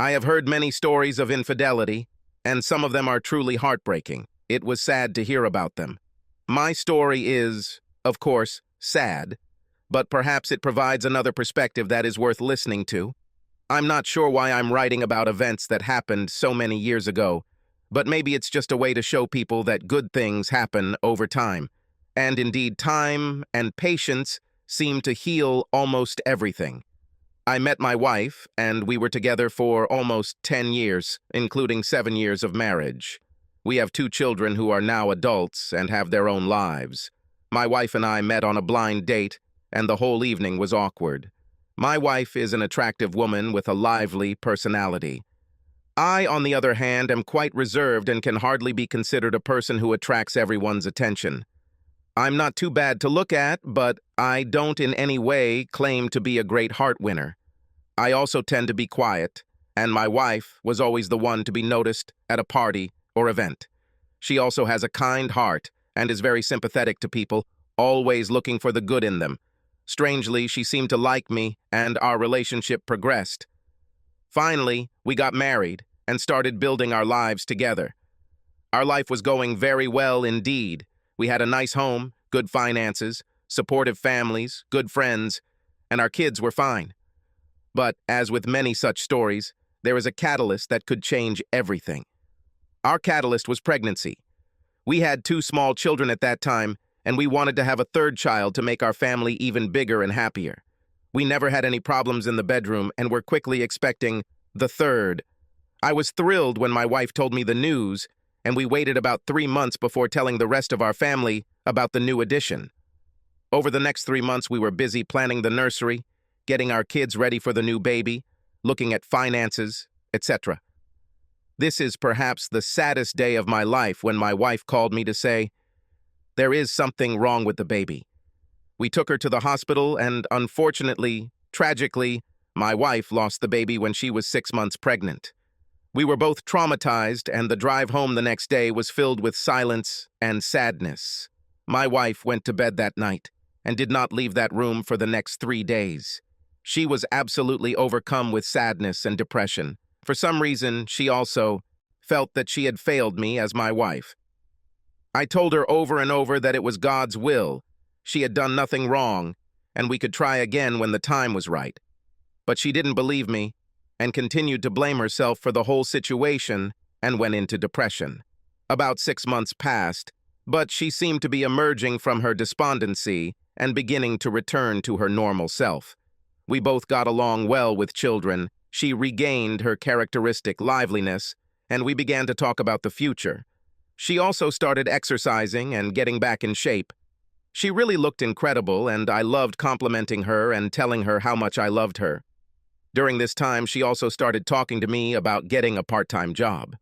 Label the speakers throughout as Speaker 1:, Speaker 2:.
Speaker 1: I have heard many stories of infidelity, and some of them are truly heartbreaking. It was sad to hear about them. My story is, of course, sad, but perhaps it provides another perspective that is worth listening to. I'm not sure why I'm writing about events that happened so many years ago, but maybe it's just a way to show people that good things happen over time. And indeed, time and patience seem to heal almost everything. I met my wife, and we were together for almost 10 years, including 7 years of marriage. We have 2 children who are now adults and have their own lives. My wife and I met on a blind date, and the whole evening was awkward. My wife is an attractive woman with a lively personality. I, on the other hand, am quite reserved and can hardly be considered a person who attracts everyone's attention. I'm not too bad to look at, but I don't in any way claim to be a great heart winner. I also tend to be quiet, and my wife was always the one to be noticed at a party or event. She also has a kind heart and is very sympathetic to people, always looking for the good in them. Strangely, she seemed to like me, and our relationship progressed. Finally, we got married and started building our lives together. Our life was going very well indeed. We had a nice home, good finances, supportive families, good friends, and our kids were fine. But, as with many such stories, there is a catalyst that could change everything. Our catalyst was pregnancy. We had 2 small children at that time, and we wanted to have a 3rd child to make our family even bigger and happier. We never had any problems in the bedroom and were quickly expecting the 3rd. I was thrilled when my wife told me the news, and we waited about 3 months before telling the rest of our family about the new addition. Over the next 3 months, we were busy planning the nursery, getting our kids ready for the new baby, looking at finances, etc. This is perhaps the saddest day of my life when my wife called me to say, "There is something wrong with the baby." We took her to the hospital and, unfortunately, tragically, my wife lost the baby when she was 6 months pregnant. We were both traumatized, and the drive home the next day was filled with silence and sadness. My wife went to bed that night and did not leave that room for the next 3 days. She was absolutely overcome with sadness and depression. For some reason, she also felt that she had failed me as my wife. I told her over and over that it was God's will. She had done nothing wrong, and we could try again when the time was right. But she didn't believe me and continued to blame herself for the whole situation and went into depression. About 6 months passed, but she seemed to be emerging from her despondency and beginning to return to her normal self. We both got along well with children. She regained her characteristic liveliness, and we began to talk about the future. She also started exercising and getting back in shape. She really looked incredible, and I loved complimenting her and telling her how much I loved her. During this time, she also started talking to me about getting a part-time job.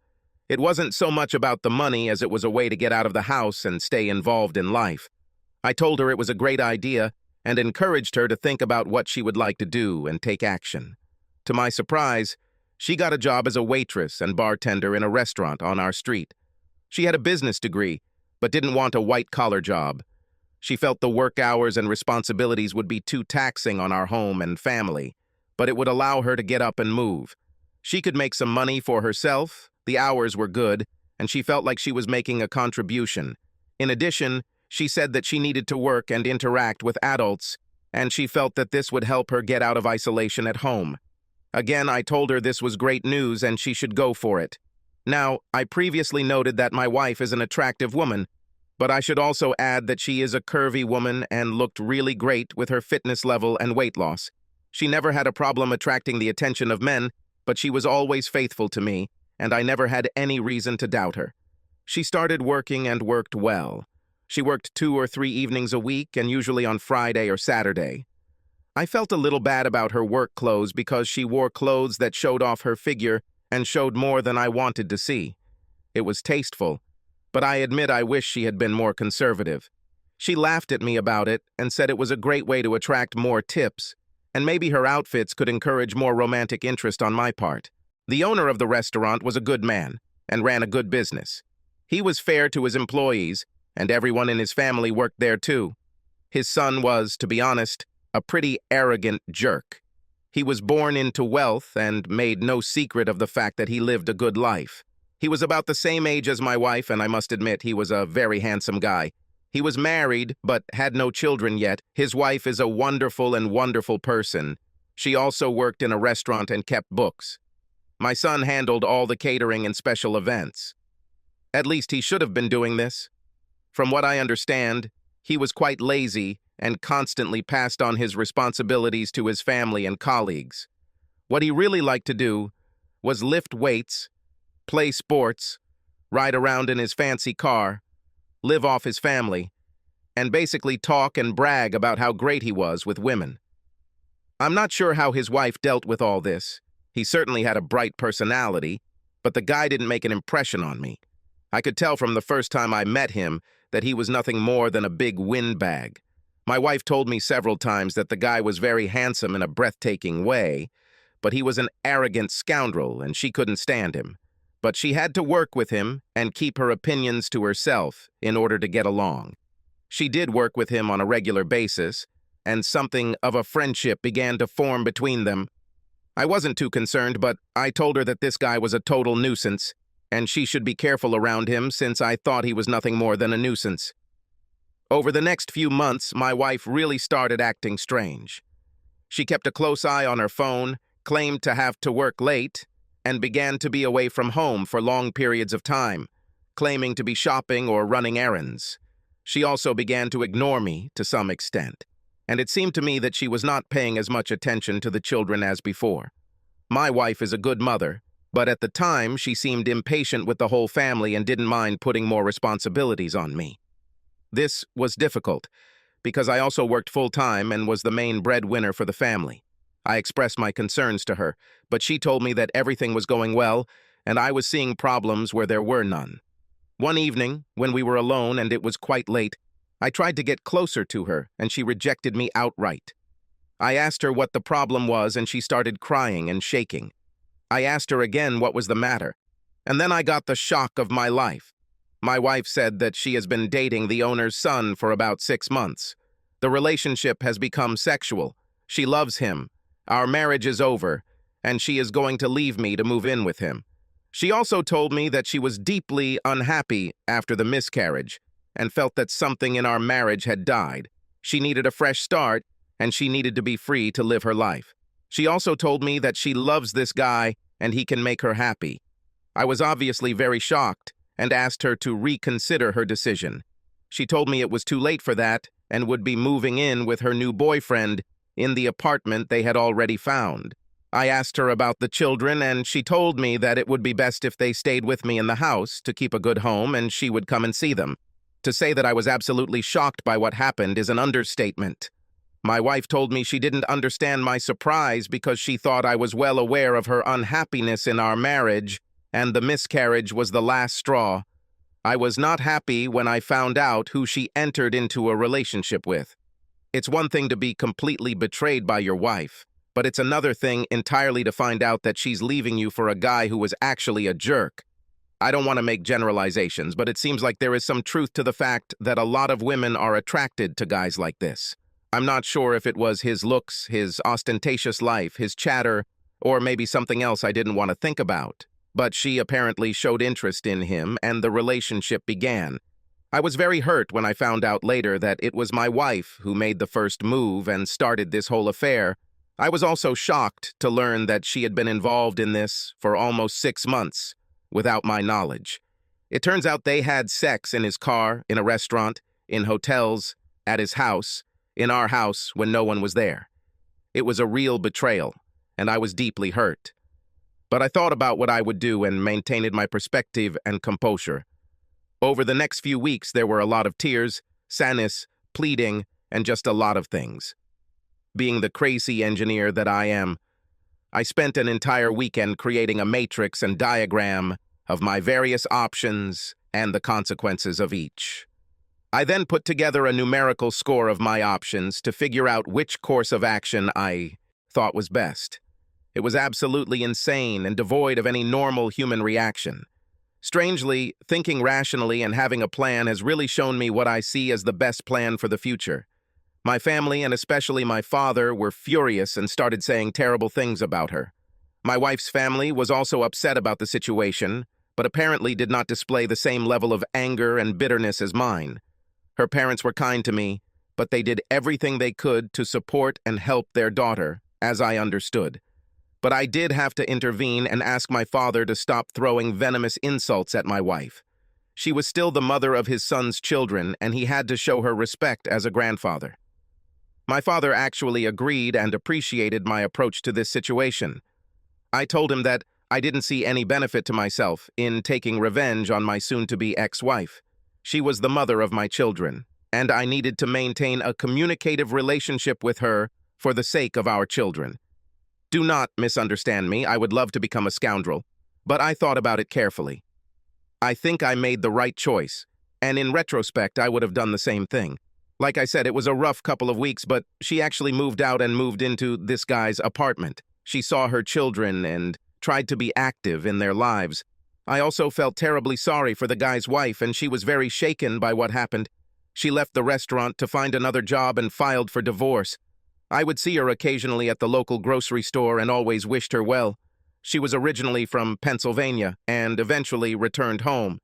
Speaker 1: It wasn't so much about the money as it was a way to get out of the house and stay involved in life. I told her it was a great idea and encouraged her to think about what she would like to do and take action. To my surprise, she got a job as a waitress and bartender in a restaurant on our street. She had a business degree, but didn't want a white-collar job. She felt the work hours and responsibilities would be too taxing on our home and family, but it would allow her to get up and move. She could make some money for herself, the hours were good, and she felt like she was making a contribution. In addition, she said that she needed to work and interact with adults, and she felt that this would help her get out of isolation at home. Again, I told her this was great news and she should go for it. Now, I previously noted that my wife is an attractive woman, but I should also add that she is a curvy woman and looked really great with her fitness level and weight loss. She never had a problem attracting the attention of men, but she was always faithful to me, and I never had any reason to doubt her. She started working and worked well. She worked 2 or 3 evenings a week, and usually on Friday or Saturday. I felt a little bad about her work clothes because she wore clothes that showed off her figure and showed more than I wanted to see. It was tasteful, but I admit I wish she had been more conservative. She laughed at me about it and said it was a great way to attract more tips, and maybe her outfits could encourage more romantic interest on my part. The owner of the restaurant was a good man and ran a good business. He was fair to his employees, and everyone in his family worked there too. His son was, to be honest, a pretty arrogant jerk. He was born into wealth and made no secret of the fact that he lived a good life. He was about the same age as my wife, and I must admit he was a very handsome guy. He was married, but had no children yet. His wife is a wonderful person. She also worked in a restaurant and kept books. My son handled all the catering and special events. At least he should have been doing this. From what I understand, he was quite lazy and constantly passed on his responsibilities to his family and colleagues. What he really liked to do was lift weights, play sports, ride around in his fancy car, live off his family, and basically talk and brag about how great he was with women. I'm not sure how his wife dealt with all this. He certainly had a bright personality, but the guy didn't make an impression on me. I could tell from the first time I met him that he was nothing more than a big windbag. My wife told me several times that the guy was very handsome in a breathtaking way, but he was an arrogant scoundrel and she couldn't stand him. But she had to work with him and keep her opinions to herself in order to get along. She did work with him on a regular basis, and something of a friendship began to form between them. I wasn't too concerned, but I told her that this guy was a total nuisance, and she should be careful around him since I thought he was nothing more than a nuisance. Over the next few months, my wife really started acting strange. She kept a close eye on her phone, claimed to have to work late, and began to be away from home for long periods of time, claiming to be shopping or running errands. She also began to ignore me to some extent, and it seemed to me that she was not paying as much attention to the children as before. My wife is a good mother, but at the time she seemed impatient with the whole family and didn't mind putting more responsibilities on me. This was difficult, because I also worked full-time and was the main breadwinner for the family. I expressed my concerns to her, but she told me that everything was going well, and I was seeing problems where there were none. One evening, when we were alone and it was quite late, I tried to get closer to her, and she rejected me outright. I asked her what the problem was, and she started crying and shaking. I asked her again what was the matter, and then I got the shock of my life. My wife said that she has been dating the owner's son for about 6 months. The relationship has become sexual. She loves him. Our marriage is over, and she is going to leave me to move in with him. She also told me that she was deeply unhappy after the miscarriage and felt that something in our marriage had died. She needed a fresh start, and she needed to be free to live her life. She also told me that she loves this guy and he can make her happy. I was obviously very shocked and asked her to reconsider her decision. She told me it was too late for that and would be moving in with her new boyfriend in the apartment they had already found. I asked her about the children, and she told me that it would be best if they stayed with me in the house to keep a good home, and she would come and see them. To say that I was absolutely shocked by what happened is an understatement. My wife told me she didn't understand my surprise because she thought I was well aware of her unhappiness in our marriage, and the miscarriage was the last straw. I was not happy when I found out who she entered into a relationship with. It's one thing to be completely betrayed by your wife, but it's another thing entirely to find out that she's leaving you for a guy who was actually a jerk. I don't want to make generalizations, but it seems like there is some truth to the fact that a lot of women are attracted to guys like this. I'm not sure if it was his looks, his ostentatious life, his chatter, or maybe something else I didn't want to think about. But she apparently showed interest in him, and the relationship began. I was very hurt when I found out later that it was my wife who made the first move and started this whole affair. I was also shocked to learn that she had been involved in this for almost 6 months, without my knowledge. It turns out they had sex in his car, in a restaurant, in hotels, at his house, in our house when no one was there. It was a real betrayal, and I was deeply hurt. But I thought about what I would do and maintained my perspective and composure. Over the next few weeks, there were a lot of tears, sadness, pleading, and just a lot of things. Being the crazy engineer that I am, I spent an entire weekend creating a matrix and diagram of my various options and the consequences of each. I then put together a numerical score of my options to figure out which course of action I thought was best. It was absolutely insane and devoid of any normal human reaction. Strangely, thinking rationally and having a plan has really shown me what I see as the best plan for the future. My family, and especially my father, were furious and started saying terrible things about her. My wife's family was also upset about the situation, but apparently did not display the same level of anger and bitterness as mine. Her parents were kind to me, but they did everything they could to support and help their daughter, as I understood. But I did have to intervene and ask my father to stop throwing venomous insults at my wife. She was still the mother of his son's children, and he had to show her respect as a grandfather. My father actually agreed and appreciated my approach to this situation. I told him that I didn't see any benefit to myself in taking revenge on my soon-to-be ex-wife. She was the mother of my children, and I needed to maintain a communicative relationship with her for the sake of our children. Do not misunderstand me, I would love to become a scoundrel, but I thought about it carefully. I think I made the right choice, and in retrospect, I would have done the same thing. Like I said, it was a rough couple of weeks, but she actually moved out and moved into this guy's apartment. She saw her children and tried to be active in their lives. I also felt terribly sorry for the guy's wife, and she was very shaken by what happened. She left the restaurant to find another job and filed for divorce. I would see her occasionally at the local grocery store and always wished her well. She was originally from Pennsylvania and eventually returned home.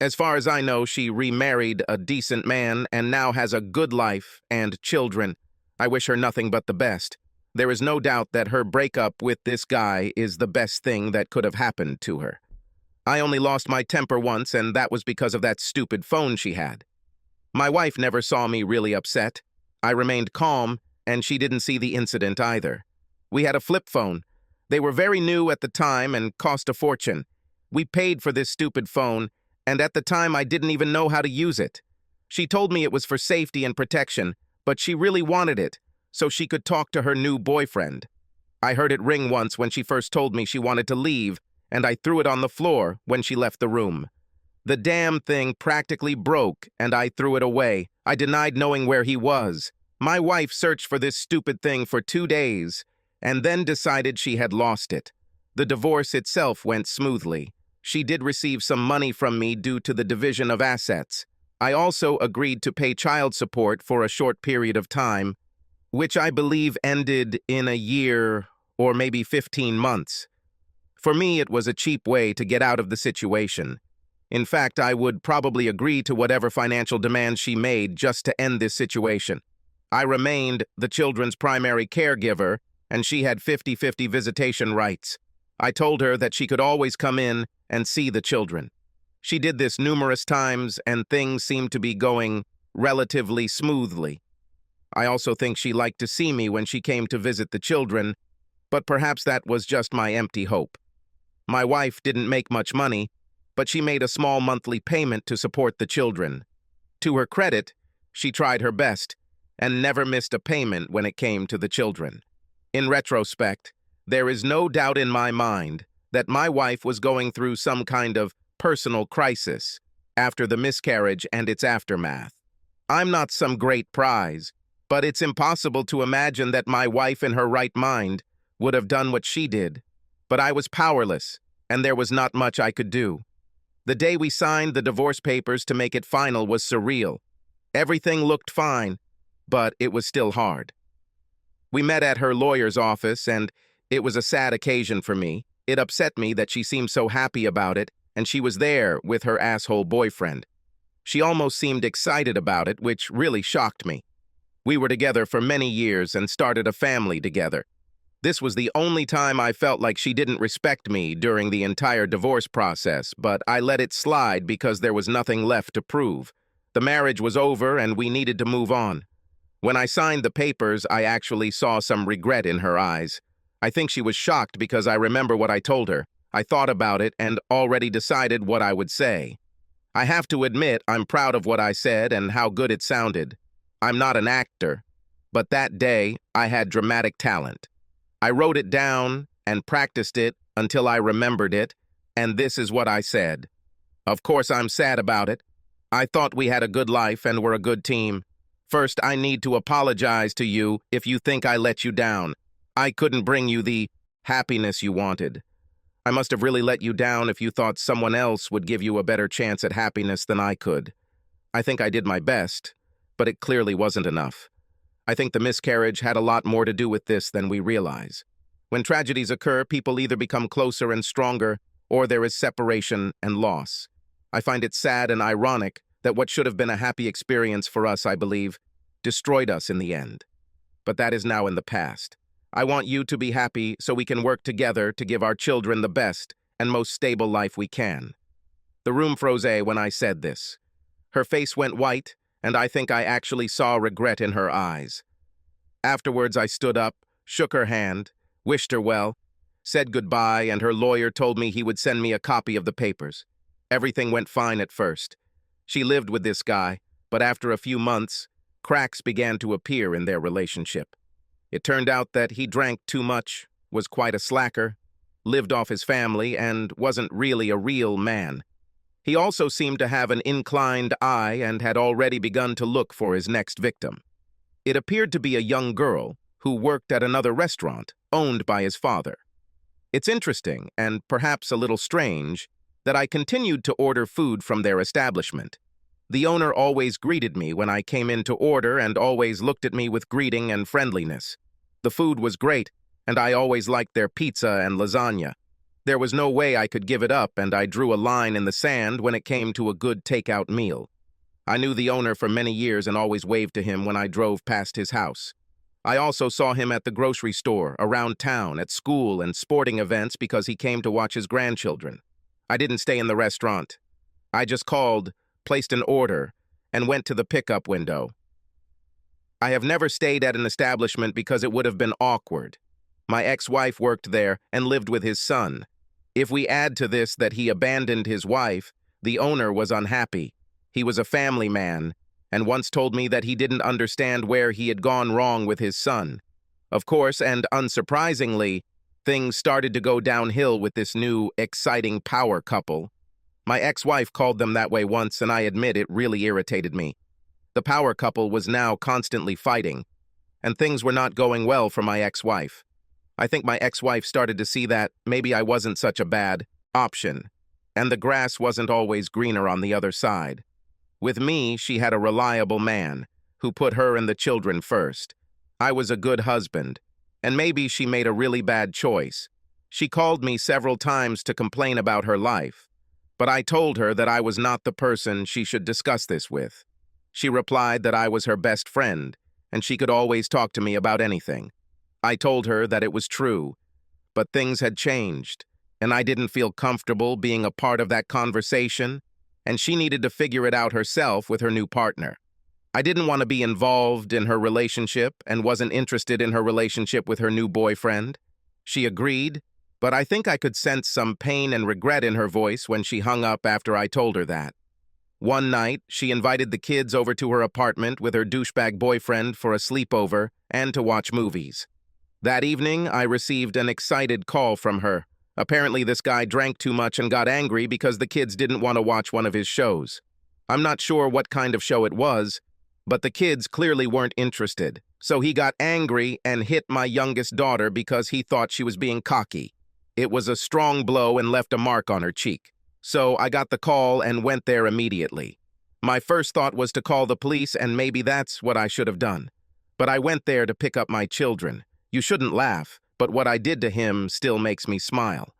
Speaker 1: As far as I know, she remarried a decent man and now has a good life and children. I wish her nothing but the best. There is no doubt that her breakup with this guy is the best thing that could have happened to her. I only lost my temper once, and that was because of that stupid phone she had. My wife never saw me really upset. I remained calm, and she didn't see the incident either. We had a flip phone. They were very new at the time and cost a fortune. We paid for this stupid phone, and at the time I didn't even know how to use it. She told me it was for safety and protection, but she really wanted it, so she could talk to her new boyfriend. I heard it ring once when she first told me she wanted to leave, and I threw it on the floor when she left the room. The damn thing practically broke, and I threw it away. I denied knowing where he was. My wife searched for this stupid thing for 2 days, and then decided she had lost it. The divorce itself went smoothly. She did receive some money from me due to the division of assets. I also agreed to pay child support for a short period of time, which I believe ended in a year or maybe 15 months. For me, it was a cheap way to get out of the situation. In fact, I would probably agree to whatever financial demands she made just to end this situation. I remained the children's primary caregiver, and she had 50-50 visitation rights. I told her that she could always come in and see the children. She did this numerous times, and things seemed to be going relatively smoothly. I also think she liked to see me when she came to visit the children, but perhaps that was just my empty hope. My wife didn't make much money, but she made a small monthly payment to support the children. To her credit, she tried her best and never missed a payment when it came to the children. In retrospect, there is no doubt in my mind that my wife was going through some kind of personal crisis after the miscarriage and its aftermath. I'm not some great prize, but it's impossible to imagine that my wife in her right mind would have done what she did. But I was powerless, and there was not much I could do. The day we signed the divorce papers to make it final was surreal. Everything looked fine, but it was still hard. We met at her lawyer's office, and it was a sad occasion for me. It upset me that she seemed so happy about it, and she was there with her asshole boyfriend. She almost seemed excited about it, which really shocked me. We were together for many years and started a family together. This was the only time I felt like she didn't respect me during the entire divorce process, but I let it slide because there was nothing left to prove. The marriage was over and we needed to move on. When I signed the papers, I actually saw some regret in her eyes. I think she was shocked because I remember what I told her. I thought about it and already decided what I would say. I have to admit I'm proud of what I said and how good it sounded. I'm not an actor, but that day I had dramatic talent. I wrote it down and practiced it until I remembered it, and this is what I said. Of course, I'm sad about it. I thought we had a good life and were a good team. First, I need to apologize to you if you think I let you down. I couldn't bring you the happiness you wanted. I must have really let you down if you thought someone else would give you a better chance at happiness than I could. I think I did my best, but it clearly wasn't enough. I think the miscarriage had a lot more to do with this than we realize. When tragedies occur, people either become closer and stronger, or there is separation and loss. I find it sad and ironic that what should have been a happy experience for us, I believe, destroyed us in the end. But that is now in the past. I want you to be happy so we can work together to give our children the best and most stable life we can. The room froze when I said this. Her face went white, and I think I actually saw regret in her eyes. Afterwards, I stood up, shook her hand, wished her well, said goodbye, and her lawyer told me he would send me a copy of the papers. Everything went fine at first. She lived with this guy, but after a few months, cracks began to appear in their relationship. It turned out that he drank too much, was quite a slacker, lived off his family, and wasn't really a real man. He also seemed to have an inclined eye and had already begun to look for his next victim. It appeared to be a young girl who worked at another restaurant owned by his father. It's interesting, and perhaps a little strange, that I continued to order food from their establishment. The owner always greeted me when I came in to order and always looked at me with greeting and friendliness. The food was great, and I always liked their pizza and lasagna. There was no way I could give it up, and I drew a line in the sand when it came to a good takeout meal. I knew the owner for many years and always waved to him when I drove past his house. I also saw him at the grocery store, around town, at school and sporting events because he came to watch his grandchildren. I didn't stay in the restaurant. I just called, placed an order, and went to the pickup window. I have never stayed at an establishment because it would have been awkward. My ex-wife worked there and lived with his son. If we add to this that he abandoned his wife, the owner was unhappy. He was a family man, and once told me that he didn't understand where he had gone wrong with his son. Of course, and unsurprisingly, things started to go downhill with this new, exciting power couple. My ex-wife called them that way once, and I admit it really irritated me. The power couple was now constantly fighting, and things were not going well for my ex-wife. I think my ex-wife started to see that maybe I wasn't such a bad option, and the grass wasn't always greener on the other side. With me, she had a reliable man who put her and the children first. I was a good husband, and maybe she made a really bad choice. She called me several times to complain about her life, but I told her that I was not the person she should discuss this with. She replied that I was her best friend, and she could always talk to me about anything. I told her that it was true, but things had changed, and I didn't feel comfortable being a part of that conversation, and she needed to figure it out herself with her new partner. I didn't want to be involved in her relationship and wasn't interested in her relationship with her new boyfriend. She agreed, but I think I could sense some pain and regret in her voice when she hung up after I told her that. One night, she invited the kids over to her apartment with her douchebag boyfriend for a sleepover and to watch movies. That evening, I received an excited call from her. Apparently, this guy drank too much and got angry because the kids didn't want to watch one of his shows. I'm not sure what kind of show it was, but the kids clearly weren't interested. So he got angry and hit my youngest daughter because he thought she was being cocky. It was a strong blow and left a mark on her cheek. So I got the call and went there immediately. My first thought was to call the police, and maybe that's what I should have done. But I went there to pick up my children. You shouldn't laugh, but what I did to him still makes me smile.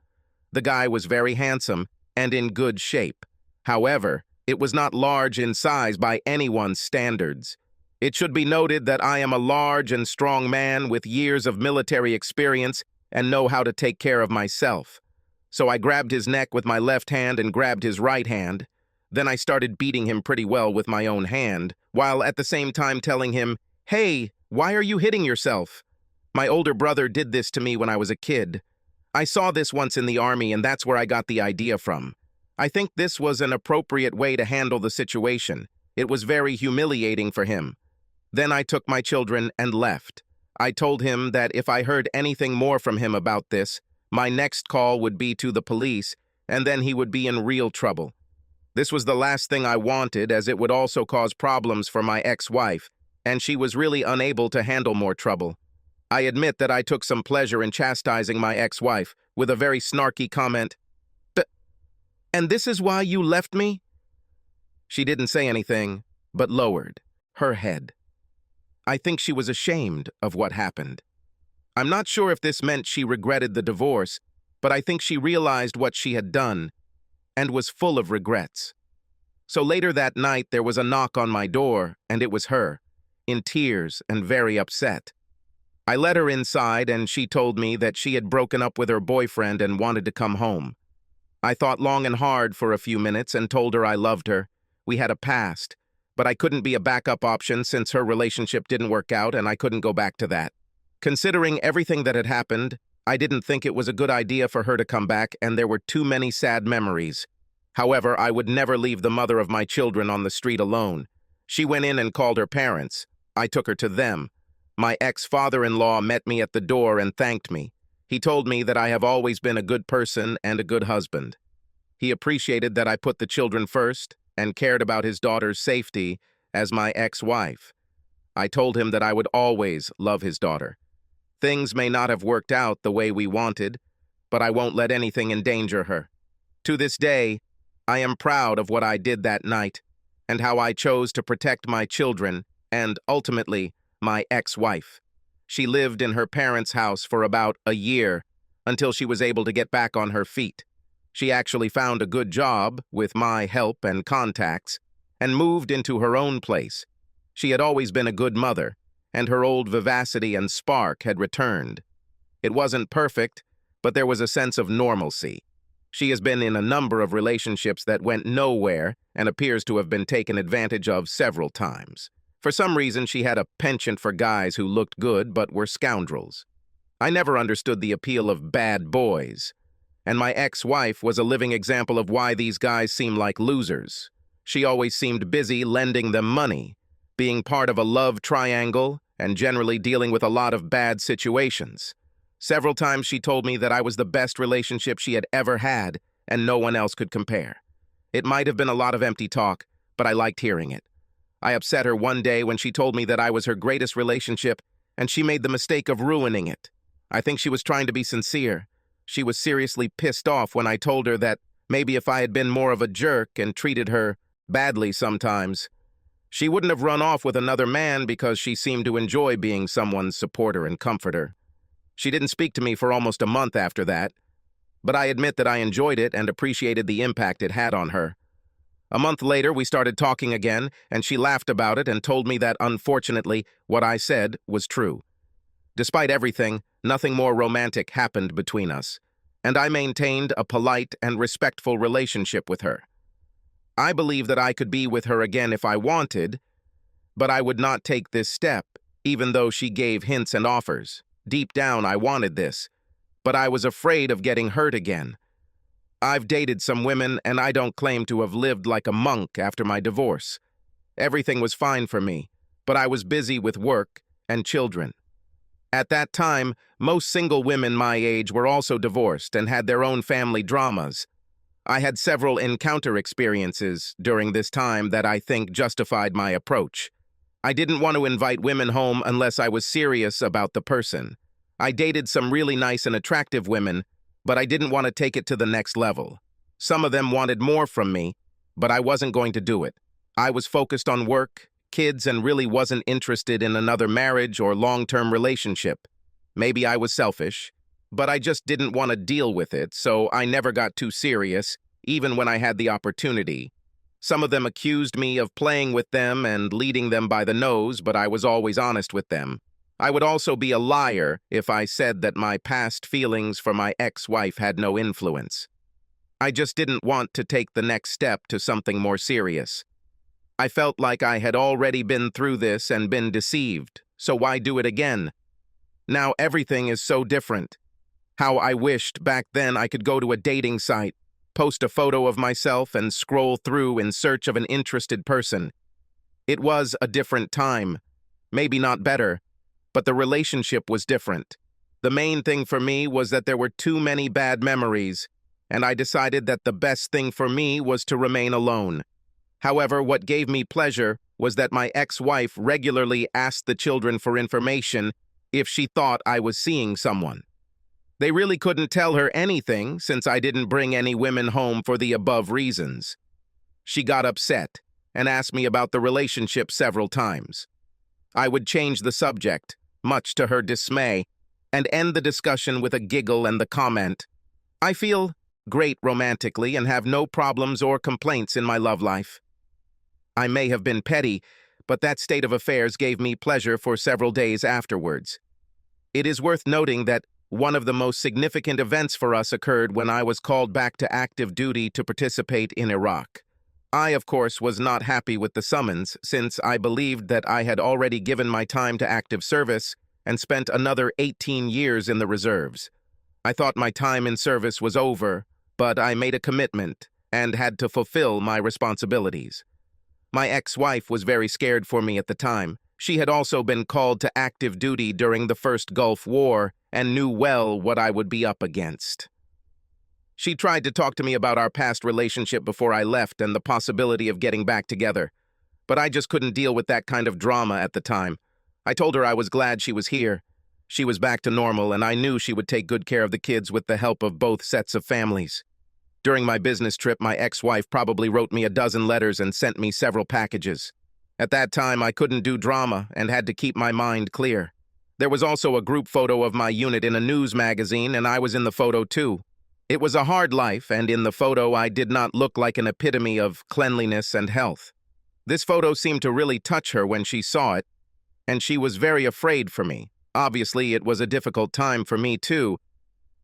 Speaker 1: The guy was very handsome and in good shape. However, it was not large in size by anyone's standards. It should be noted that I am a large and strong man with years of military experience and know how to take care of myself. So I grabbed his neck with my left hand and grabbed his right hand. Then I started beating him pretty well with my own hand, while at the same time telling him, "Hey, why are you hitting yourself?" My older brother did this to me when I was a kid. I saw this once in the army, and that's where I got the idea from. I think this was an appropriate way to handle the situation. It was very humiliating for him. Then I took my children and left. I told him that if I heard anything more from him about this, my next call would be to the police, and then he would be in real trouble. This was the last thing I wanted, as it would also cause problems for my ex-wife, and she was really unable to handle more trouble. I admit that I took some pleasure in chastising my ex-wife with a very snarky comment, "And this is why you left me?" She didn't say anything, but lowered her head. I think she was ashamed of what happened. I'm not sure if this meant she regretted the divorce, but I think she realized what she had done and was full of regrets. So later that night, there was a knock on my door, and it was her, in tears and very upset. I let her inside, and she told me that she had broken up with her boyfriend and wanted to come home. I thought long and hard for a few minutes and told her I loved her. We had a past, but I couldn't be a backup option since her relationship didn't work out and I couldn't go back to that. Considering everything that had happened, I didn't think it was a good idea for her to come back, and there were too many sad memories. However, I would never leave the mother of my children on the street alone. She went in and called her parents. I took her to them. My ex-father-in-law met me at the door and thanked me. He told me that I have always been a good person and a good husband. He appreciated that I put the children first and cared about his daughter's safety as my ex-wife. I told him that I would always love his daughter. Things may not have worked out the way we wanted, but I won't let anything endanger her. To this day, I am proud of what I did that night and how I chose to protect my children and, ultimately, my ex-wife. She lived in her parents' house for about a year until she was able to get back on her feet. She actually found a good job with my help and contacts and moved into her own place. She had always been a good mother, and her old vivacity and spark had returned. It wasn't perfect, but there was a sense of normalcy. She has been in a number of relationships that went nowhere and appears to have been taken advantage of several times. For some reason, she had a penchant for guys who looked good but were scoundrels. I never understood the appeal of bad boys, and my ex-wife was a living example of why these guys seem like losers. She always seemed busy lending them money, being part of a love triangle, and generally dealing with a lot of bad situations. Several times she told me that I was the best relationship she had ever had, and no one else could compare. It might have been a lot of empty talk, but I liked hearing it. I upset her one day when she told me that I was her greatest relationship, and she made the mistake of ruining it. I think she was trying to be sincere. She was seriously pissed off when I told her that maybe if I had been more of a jerk and treated her badly sometimes, she wouldn't have run off with another man because she seemed to enjoy being someone's supporter and comforter. She didn't speak to me for almost a month after that, but I admit that I enjoyed it and appreciated the impact it had on her. A month later, we started talking again, and she laughed about it and told me that, unfortunately, what I said was true. Despite everything, nothing more romantic happened between us, and I maintained a polite and respectful relationship with her. I believe that I could be with her again if I wanted, but I would not take this step, even though she gave hints and offers. Deep down, I wanted this, but I was afraid of getting hurt again. I've dated some women, and I don't claim to have lived like a monk after my divorce. Everything was fine for me, but I was busy with work and children. At that time, most single women my age were also divorced and had their own family dramas. I had several encounter experiences during this time that I think justified my approach. I didn't want to invite women home unless I was serious about the person. I dated some really nice and attractive women, but I didn't want to take it to the next level. Some of them wanted more from me, but I wasn't going to do it. I was focused on work, kids, and really wasn't interested in another marriage or long-term relationship. Maybe I was selfish, but I just didn't want to deal with it, so I never got too serious, even when I had the opportunity. Some of them accused me of playing with them and leading them by the nose, but I was always honest with them. I would also be a liar if I said that my past feelings for my ex-wife had no influence. I just didn't want to take the next step to something more serious. I felt like I had already been through this and been deceived, so why do it again? Now everything is so different. How I wished back then I could go to a dating site, post a photo of myself, and scroll through in search of an interested person. It was a different time. Maybe not better, but the relationship was different. The main thing for me was that there were too many bad memories, and I decided that the best thing for me was to remain alone. However, what gave me pleasure was that my ex-wife regularly asked the children for information if she thought I was seeing someone. They really couldn't tell her anything since I didn't bring any women home for the above reasons. She got upset and asked me about the relationship several times. I would change the subject, much to her dismay, and end the discussion with a giggle and the comment, "I feel great romantically and have no problems or complaints in my love life." I may have been petty, but that state of affairs gave me pleasure for several days afterwards. It is worth noting that one of the most significant events for us occurred when I was called back to active duty to participate in Iraq. I, of course, was not happy with the summons, since I believed that I had already given my time to active service and spent another 18 years in the reserves. I thought my time in service was over, but I made a commitment and had to fulfill my responsibilities. My ex-wife was very scared for me at the time. She had also been called to active duty during the first Gulf War and knew well what I would be up against. She tried to talk to me about our past relationship before I left and the possibility of getting back together, but I just couldn't deal with that kind of drama at the time. I told her I was glad she was here. She was back to normal, and I knew she would take good care of the kids with the help of both sets of families. During my business trip, my ex-wife probably wrote me a dozen letters and sent me several packages. At that time, I couldn't do drama and had to keep my mind clear. There was also a group photo of my unit in a news magazine, and I was in the photo too. It was a hard life, and in the photo I did not look like an epitome of cleanliness and health. This photo seemed to really touch her when she saw it, and she was very afraid for me. Obviously, it was a difficult time for me too,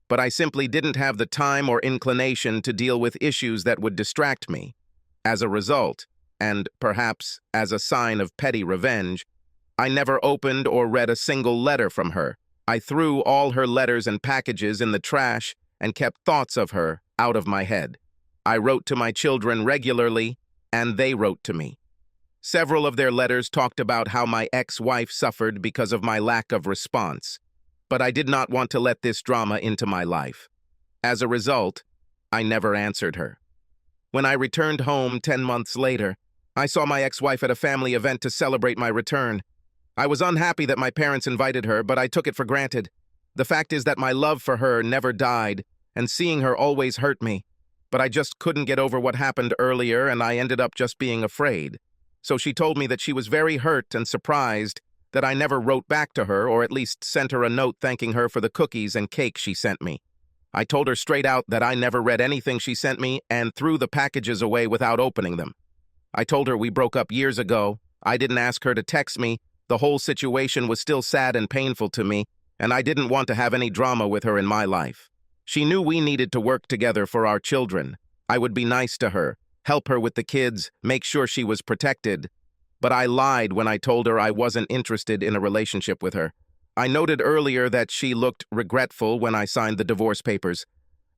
Speaker 1: but I simply didn't have the time or inclination to deal with issues that would distract me. As a result, and perhaps as a sign of petty revenge, I never opened or read a single letter from her. I threw all her letters and packages in the trash and kept thoughts of her out of my head. I wrote to my children regularly, and they wrote to me. Several of their letters talked about how my ex-wife suffered because of my lack of response, but I did not want to let this drama into my life. As a result, I never answered her. When I returned home 10 months later, I saw my ex-wife at a family event to celebrate my return. I was unhappy that my parents invited her, but I took it for granted. The fact is that my love for her never died, and seeing her always hurt me. But I just couldn't get over what happened earlier, and I ended up just being afraid. So she told me that she was very hurt and surprised that I never wrote back to her, or at least sent her a note thanking her for the cookies and cake she sent me. I told her straight out that I never read anything she sent me and threw the packages away without opening them. I told her we broke up years ago. I didn't ask her to text me. The whole situation was still sad and painful to me, and I didn't want to have any drama with her in my life. She knew we needed to work together for our children. I would be nice to her, help her with the kids, make sure she was protected. But I lied when I told her I wasn't interested in a relationship with her. I noted earlier that she looked regretful when I signed the divorce papers,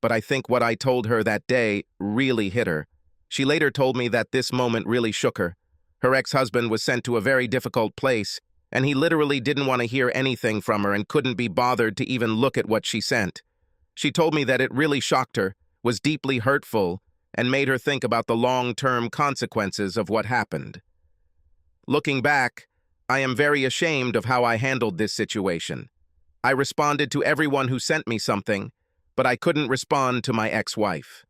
Speaker 1: but I think what I told her that day really hit her. She later told me that this moment really shook her. Her ex-husband was sent to a very difficult place, and he literally didn't want to hear anything from her and couldn't be bothered to even look at what she sent. She told me that it really shocked her, was deeply hurtful, and made her think about the long-term consequences of what happened. Looking back, I am very ashamed of how I handled this situation. I responded to everyone who sent me something, but I couldn't respond to my ex-wife.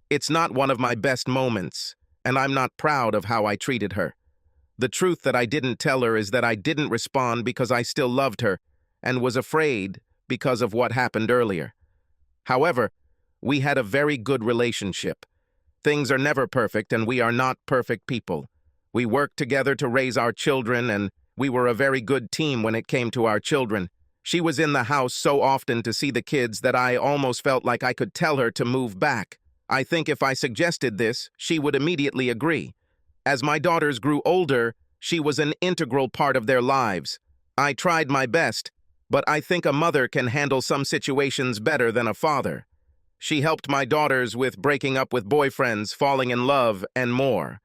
Speaker 1: It's not one of my best moments, and I'm not proud of how I treated her. The truth that I didn't tell her is that I didn't respond because I still loved her and was afraid because of what happened earlier. However, we had a very good relationship. Things are never perfect, and we are not perfect people. We worked together to raise our children, and we were a very good team when it came to our children. She was in the house so often to see the kids that I almost felt like I could tell her to move back. I think if I suggested this, she would immediately agree. As my daughters grew older, she was an integral part of their lives. I tried my best, but I think a mother can handle some situations better than a father. She helped my daughters with breaking up with boyfriends, falling in love, and more.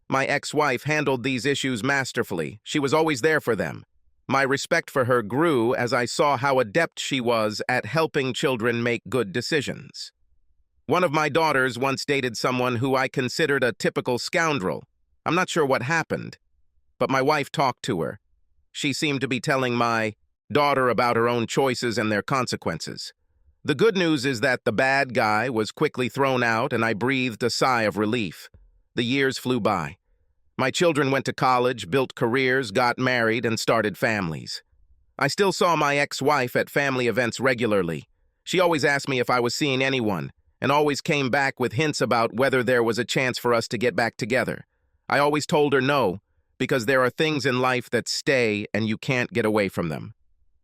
Speaker 1: My ex-wife handled these issues masterfully. She was always there for them. My respect for her grew as I saw how adept she was at helping children make good decisions. One of my daughters once dated someone who I considered a typical scoundrel. I'm not sure what happened, but my wife talked to her. She seemed to be telling my daughter about her own choices and their consequences. The good news is that the bad guy was quickly thrown out, and I breathed a sigh of relief. The years flew by. My children went to college, built careers, got married, and started families. I still saw my ex-wife at family events regularly. She always asked me if I was seeing anyone, and always came back with hints about whether there was a chance for us to get back together. I always told her no, because there are things in life that stay and you can't get away from them.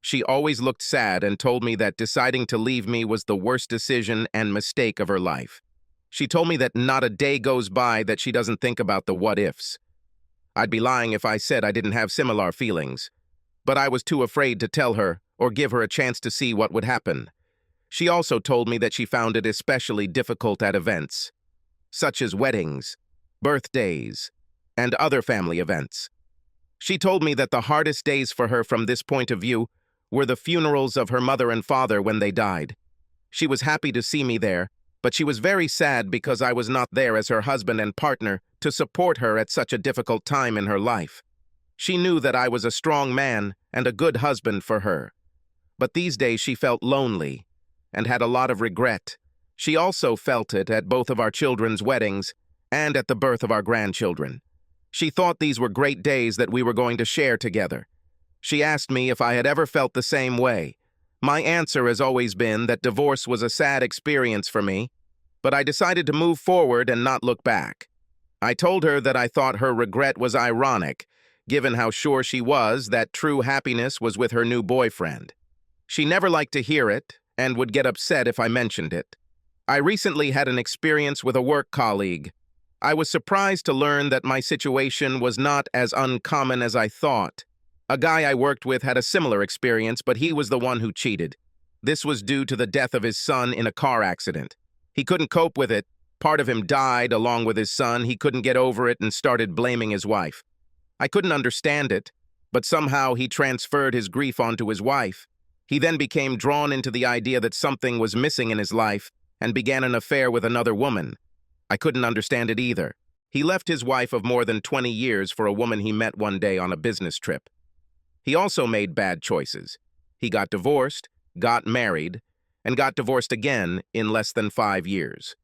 Speaker 1: She always looked sad and told me that deciding to leave me was the worst decision and mistake of her life. She told me that not a day goes by that she doesn't think about the what-ifs. I'd be lying if I said I didn't have similar feelings, but I was too afraid to tell her or give her a chance to see what would happen. She also told me that she found it especially difficult at events, such as weddings, birthdays, and other family events. She told me that the hardest days for her from this point of view were the funerals of her mother and father when they died. She was happy to see me there, but she was very sad because I was not there as her husband and partner to support her at such a difficult time in her life. She knew that I was a strong man and a good husband for her. But these days she felt lonely and had a lot of regret. She also felt it at both of our children's weddings and at the birth of our grandchildren. She thought these were great days that we were going to share together. She asked me if I had ever felt the same way. My answer has always been that divorce was a sad experience for me, but I decided to move forward and not look back. I told her that I thought her regret was ironic, given how sure she was that true happiness was with her new boyfriend. She never liked to hear it and would get upset if I mentioned it. I recently had an experience with a work colleague. I was surprised to learn that my situation was not as uncommon as I thought. A guy I worked with had a similar experience, but he was the one who cheated. This was due to the death of his son in a car accident. He couldn't cope with it. Part of him died along with his son. He couldn't get over it and started blaming his wife. I couldn't understand it, but somehow he transferred his grief onto his wife. He then became drawn into the idea that something was missing in his life and began an affair with another woman. I couldn't understand it either. He left his wife of more than 20 years for a woman he met one day on a business trip. He also made bad choices. He got divorced, got married, and got divorced again in less than 5 years.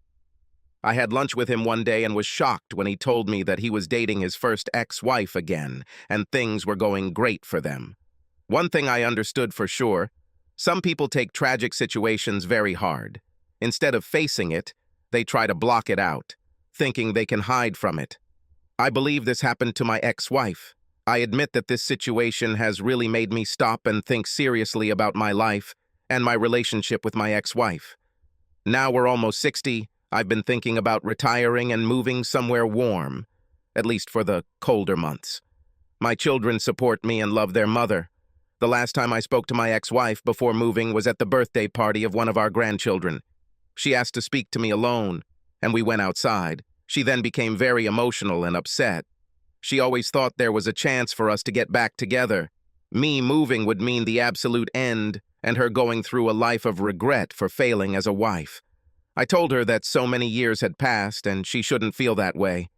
Speaker 1: I had lunch with him one day and was shocked when he told me that he was dating his first ex-wife again, and things were going great for them. One thing I understood for sure: some people take tragic situations very hard. Instead of facing it, they try to block it out, thinking they can hide from it. I believe this happened to my ex-wife. I admit that this situation has really made me stop and think seriously about my life and my relationship with my ex-wife. Now we're almost 60, I've been thinking about retiring and moving somewhere warm, at least for the colder months. My children support me and love their mother. The last time I spoke to my ex-wife before moving was at the birthday party of one of our grandchildren. She asked to speak to me alone, and we went outside. She then became very emotional and upset. She always thought there was a chance for us to get back together. Me moving would mean the absolute end, and her going through a life of regret for failing as a wife. I told her that so many years had passed and she shouldn't feel that way.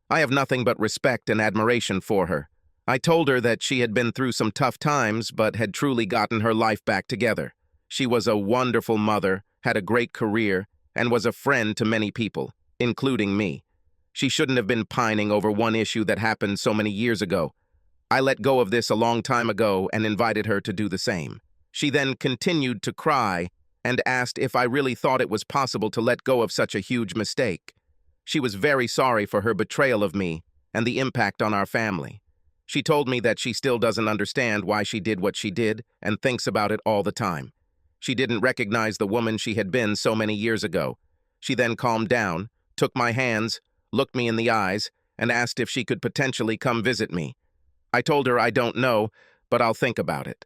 Speaker 1: I have nothing but respect and admiration for her. I told her that she had been through some tough times but had truly gotten her life back together. She was a wonderful mother, had a great career, and was a friend to many people, including me. She shouldn't have been pining over one issue that happened so many years ago. I let go of this a long time ago and invited her to do the same. She then continued to cry and asked if I really thought it was possible to let go of such a huge mistake. She was very sorry for her betrayal of me and the impact on our family. She told me that she still doesn't understand why she did what she did and thinks about it all the time. She didn't recognize the woman she had been so many years ago. She then calmed down, took my hands, looked me in the eyes, and asked if she could potentially come visit me. I told her I don't know, but I'll think about it.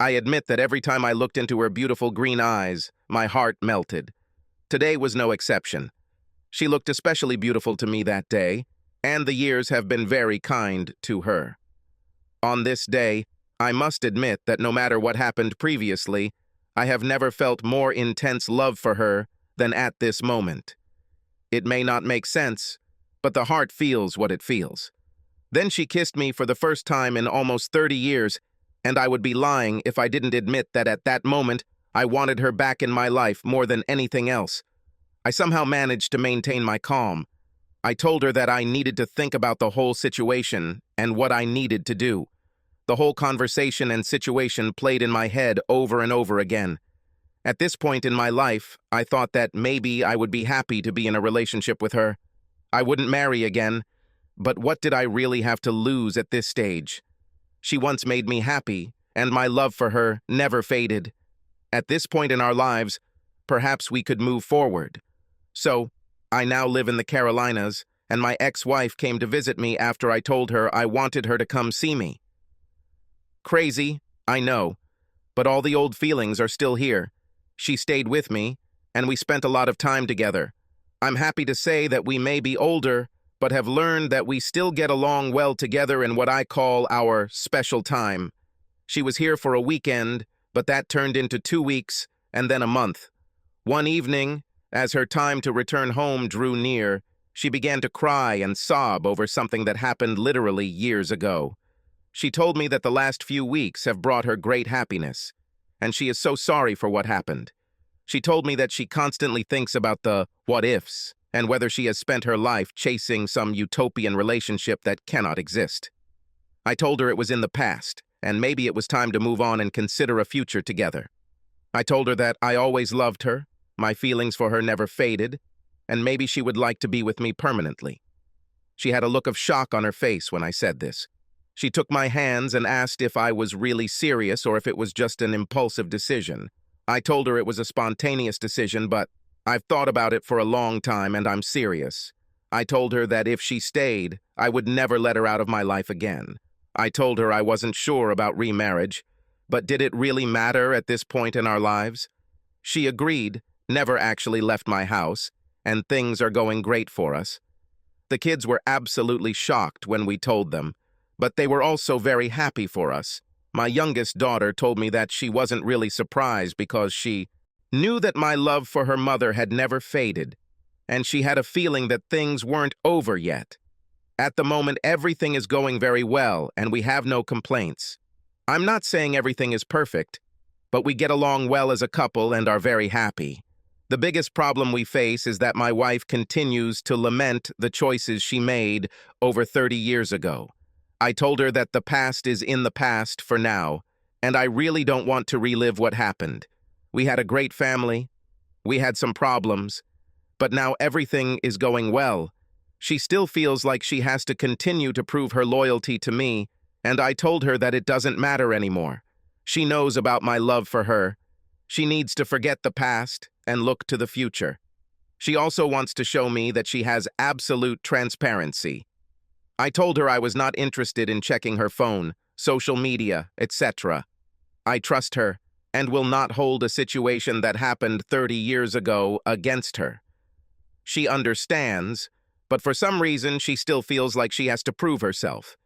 Speaker 1: I admit that every time I looked into her beautiful green eyes, my heart melted. Today was no exception. She looked especially beautiful to me that day, and the years have been very kind to her. On this day, I must admit that no matter what happened previously, I have never felt more intense love for her than at this moment. It may not make sense, but the heart feels what it feels. Then she kissed me for the first time in almost 30 years, and I would be lying if I didn't admit that at that moment, I wanted her back in my life more than anything else. I somehow managed to maintain my calm. I told her that I needed to think about the whole situation and what I needed to do. The whole conversation and situation played in my head over and over again. At this point in my life, I thought that maybe I would be happy to be in a relationship with her. I wouldn't marry again, but what did I really have to lose at this stage? She once made me happy, and my love for her never faded. At this point in our lives, perhaps we could move forward. So, I now live in the Carolinas, and my ex-wife came to visit me after I told her I wanted her to come see me. Crazy, I know, but all the old feelings are still here. She stayed with me, and we spent a lot of time together. I'm happy to say that we may be older, but have learned that we still get along well together in what I call our special time. She was here for a weekend, but that turned into 2 weeks, and then a month. One evening, as her time to return home drew near, she began to cry and sob over something that happened literally years ago. She told me that the last few weeks have brought her great happiness, and she is so sorry for what happened. She told me that she constantly thinks about the what-ifs and whether she has spent her life chasing some utopian relationship that cannot exist. I told her it was in the past, and maybe it was time to move on and consider a future together. I told her that I always loved her, my feelings for her never faded, and maybe she would like to be with me permanently. She had a look of shock on her face when I said this. She took my hands and asked if I was really serious or if it was just an impulsive decision. I told her it was a spontaneous decision, but I've thought about it for a long time and I'm serious. I told her that if she stayed, I would never let her out of my life again. I told her I wasn't sure about remarriage, but did it really matter at this point in our lives? She agreed, never actually left my house, and things are going great for us. The kids were absolutely shocked when we told them, but they were also very happy for us. My youngest daughter told me that she wasn't really surprised because she knew that my love for her mother had never faded, and she had a feeling that things weren't over yet. At the moment, everything is going very well, and we have no complaints. I'm not saying everything is perfect, but we get along well as a couple and are very happy. The biggest problem we face is that my wife continues to lament the choices she made over 30 years ago. I told her that the past is in the past for now, and I really don't want to relive what happened. We had a great family, we had some problems, but now everything is going well. She still feels like she has to continue to prove her loyalty to me, and I told her that it doesn't matter anymore. She knows about my love for her. She needs to forget the past and look to the future. She also wants to show me that she has absolute transparency. I told her I was not interested in checking her phone, social media, etc. I trust her and will not hold a situation that happened 30 years ago against her. She understands, but for some reason she still feels like she has to prove herself.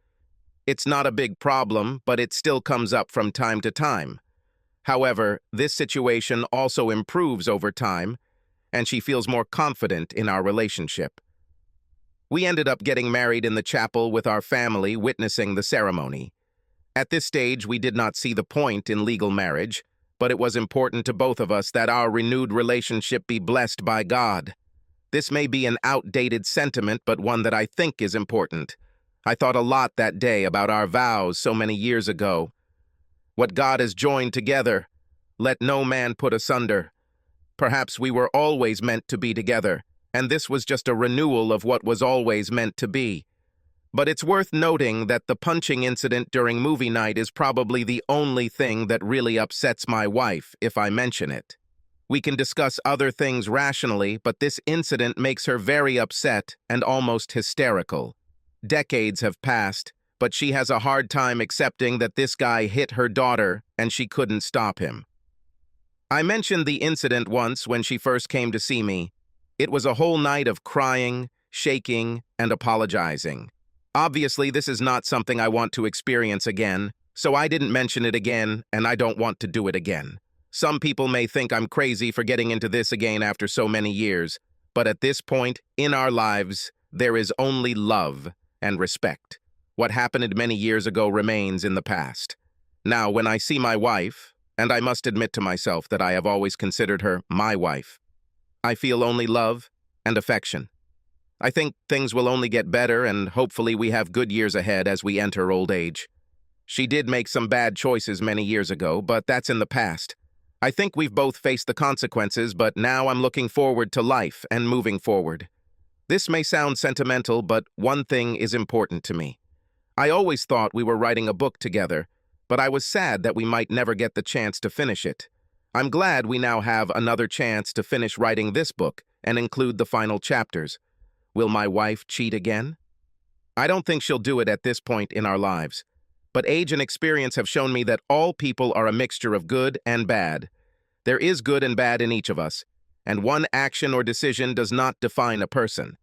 Speaker 1: It's not a big problem, but it still comes up from time to time. However, this situation also improves over time, and she feels more confident in our relationship. We ended up getting married in the chapel with our family witnessing the ceremony. At this stage, we did not see the point in legal marriage, but it was important to both of us that our renewed relationship be blessed by God. This may be an outdated sentiment, but one that I think is important. I thought a lot that day about our vows so many years ago. What God has joined together, let no man put asunder. Perhaps we were always meant to be together, and this was just a renewal of what was always meant to be. But it's worth noting that the punching incident during movie night is probably the only thing that really upsets my wife, if I mention it. We can discuss other things rationally, but this incident makes her very upset and almost hysterical. Decades have passed, but she has a hard time accepting that this guy hit her daughter and she couldn't stop him. I mentioned the incident once when she first came to see me. It was a whole night of crying, shaking, and apologizing. Obviously, this is not something I want to experience again, so I didn't mention it again, and I don't want to do it again. Some people may think I'm crazy for getting into this again after so many years, but at this point in our lives, there is only love and respect. What happened many years ago remains in the past. Now, when I see my wife, and I must admit to myself that I have always considered her my wife, I feel only love and affection. I think things will only get better and hopefully we have good years ahead as we enter old age. She did make some bad choices many years ago, but that's in the past. I think we've both faced the consequences, but now I'm looking forward to life and moving forward. This may sound sentimental, but one thing is important to me. I always thought we were writing a book together, but I was sad that we might never get the chance to finish it. I'm glad we now have another chance to finish writing this book and include the final chapters. Will my wife cheat again? I don't think she'll do it at this point in our lives. But age and experience have shown me that all people are a mixture of good and bad. There is good and bad in each of us, and one action or decision does not define a person.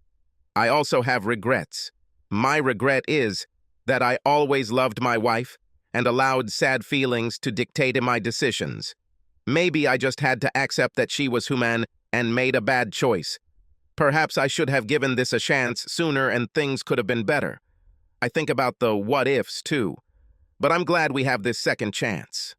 Speaker 1: I also have regrets. My regret is that I always loved my wife and allowed sad feelings to dictate in my decisions. Maybe I just had to accept that she was human and made a bad choice. Perhaps I should have given this a chance sooner and things could have been better. I think about the what-ifs, too. But I'm glad we have this second chance.